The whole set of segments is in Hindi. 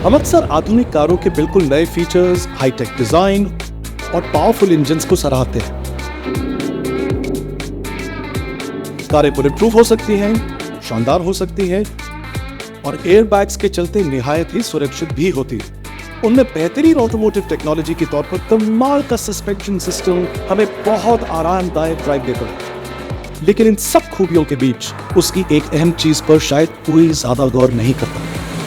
हम अक्सर आधुनिक कारों के बिल्कुल नए फीचर्स, हाईटेक डिजाइन और पावरफुल इंजन्स को सराहते हैं। कारें बुलेट-प्रूफ हो सकती हैं, शानदार हो सकती हैं और एयरबैग्स के चलते निहायत ही सुरक्षित भी होती है। उनमें बेहतरीन ऑटोमोटिव टेक्नोलॉजी के तौर पर कमाल का सस्पेंशन सिस्टम हमें बहुत आरामदायक ड्राइव देता है। लेकिन इन सब खूबियों के बीच उसकी एक अहम चीज पर शायद कोई ज्यादा गौर नहीं करता।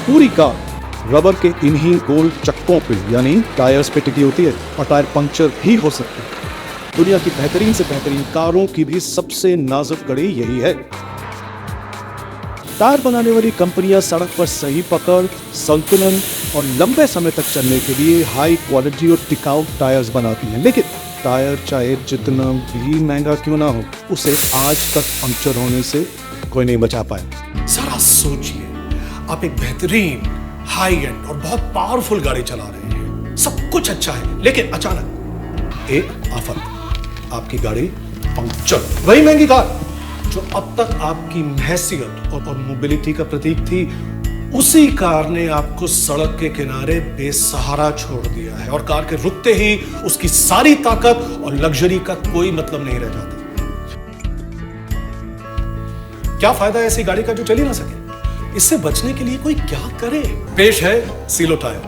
पूरी कार रबर के इन्हीं गोल चक्कों पे यानी टायर्स पे टिकी होती है और टायर पंक्चर भी हो सकते हैं। दुनिया की बेहतरीन से बेहतरीन कारों की भी सबसे नाजुक कड़ी यही है। टायर बनाने वाली कंपनियां सड़क पर सही पकड़, संतुलन और लंबे समय तक चलने के लिए हाई क्वालिटी और टिकाऊ टायर्स बनाती हैं। लेकिन टायर चाहे जितना भी महंगा क्यों ना हो, उसे आज तक पंक्चर होने से कोई नहीं बचा पाया। जरा सोचिए, आप एक बेहतरीन, हाई एंड और बहुत पावरफुल गाड़ी चला रहे हैं, सब कुछ अच्छा है, लेकिन अचानक एक आफत, आपकी गाड़ी पंक्चर। वही महंगी कार जो अब तक आपकी हैसियत और मोबिलिटी का प्रतीक थी, उसी कार ने आपको सड़क के किनारे बेसहारा छोड़ दिया है और कार के रुकते ही उसकी सारी ताकत और लग्जरी का कोई मतलब नहीं रह जाता। क्या फायदा ऐसी गाड़ी का जो चल ही ना सके? इससे बचने के लिए कोई क्या करे? पेश है सीलो टायर,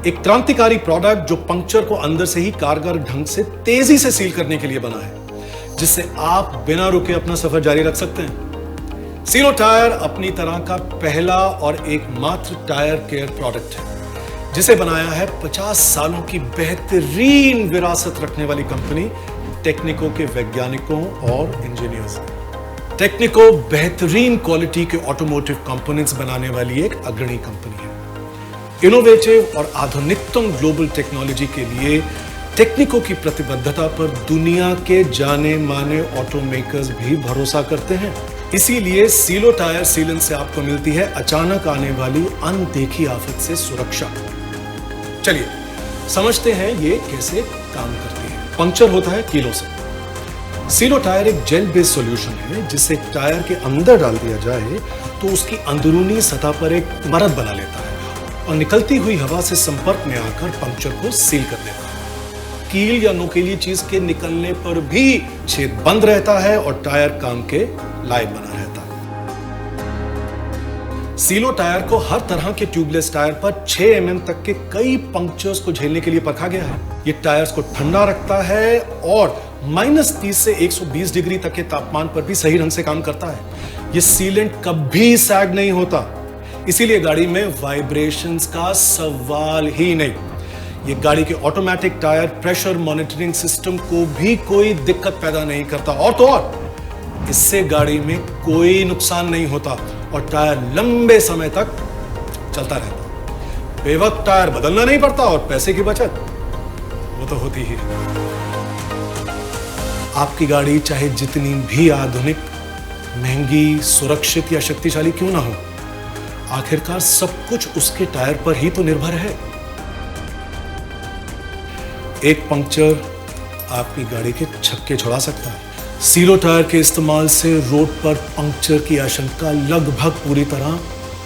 एक क्रांतिकारी प्रोडक्ट जो पंक्चर को अंदर से ही कारगर ढंग से तेजी से सील करने के लिए बना है, जिससे आप बिना रुके अपना सफर जारी रख सकते हैं। सीलो टायर अपनी तरह का पहला और एकमात्र टायर केयर प्रोडक्ट है, जिसे बनाया है 50 सालों की बेहतरीन विरासत रखने वाली कंपनी टेक्निको के वैज्ञानिकों और इंजीनियर्स। टेक्निको बेहतरीन क्वालिटी के ऑटोमोटिव कंपोनेंट्स बनाने वाली एक अग्रणी कंपनी है। इनोवेटिव और आधुनिकतम ग्लोबल टेक्नोलॉजी के लिए टेक्निको की प्रतिबद्धता पर दुनिया के जाने माने ऑटोमेकर्स भी भरोसा करते हैं। इसीलिए सीलो टायर सीलन से आपको मिलती है अचानक आने वाली अनदेखी आफत से सुरक्षा। चलिए समझते हैं ये कैसे काम करती है। पंक्चर होता है कीलों से। सीलो टायर एक जेल बेस्ड सॉल्यूशन है, जिसे टायर के अंदर डाल दिया जाए तो उसकी अंदरूनी सतह पर एक परत बना लेता है और निकलती हुई हवा से संपर्क में आकर पंक्चर को सील कर देता है। कील या नुकीली चीज के निकलने पर भी छेद बंद रहता है और टायर काम के लायक बना रहता है। सीलो टायर को हर तरह के ट्यूबलेस टायर पर 6 mm तक के कई पंक्चर्स को झेलने के लिए परखा गया है। ये टायर्स को ठंडा रखता है और -30 से 120 डिग्री तक के तापमान पर भी सही ढंग से काम करता है। ये सीलेंट कभी सैग नहीं होता, इसीलिए गाड़ी में वाइब्रेशंस का सवाल ही नहीं। ये गाड़ी के automatic tyre pressure monitoring system को भी कोई दिक्कत पैदा नहीं करता, और तो और इससे गाड़ी में कोई नुकसान नहीं होता और टायर लंबे समय तक चलता रहता। बेवक्त टायर बदलना नहीं पड़ता और पैसे की बचत वो तो होती ही है। आपकी गाड़ी चाहे जितनी भी आधुनिक, महंगी, सुरक्षित या शक्तिशाली क्यों ना हो, आखिरकार सब कुछ उसके टायर पर ही तो निर्भर है। एक पंक्चर आपकी गाड़ी के छक्के छुड़ा सकता है। सीलो टायर के इस्तेमाल से रोड पर पंक्चर की आशंका लगभग पूरी तरह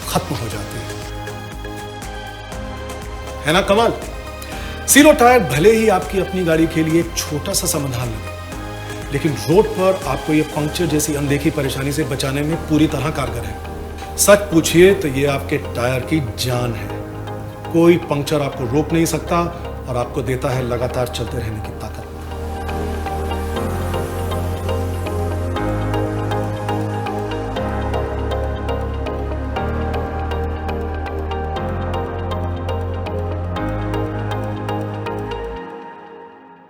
खत्म हो जाती है ना कमाल? सीलो टायर भले ही आपकी अपनी गाड़ी के लिए एक छोटा सा समाधान लगे, लेकिन रोड पर आपको यह पंक्चर जैसी अनदेखी परेशानी से बचाने में पूरी तरह कारगर है। सच पूछिए तो यह आपके टायर की जान है। कोई पंक्चर आपको रोक नहीं सकता और आपको देता है लगातार चलते रहने की ताकत।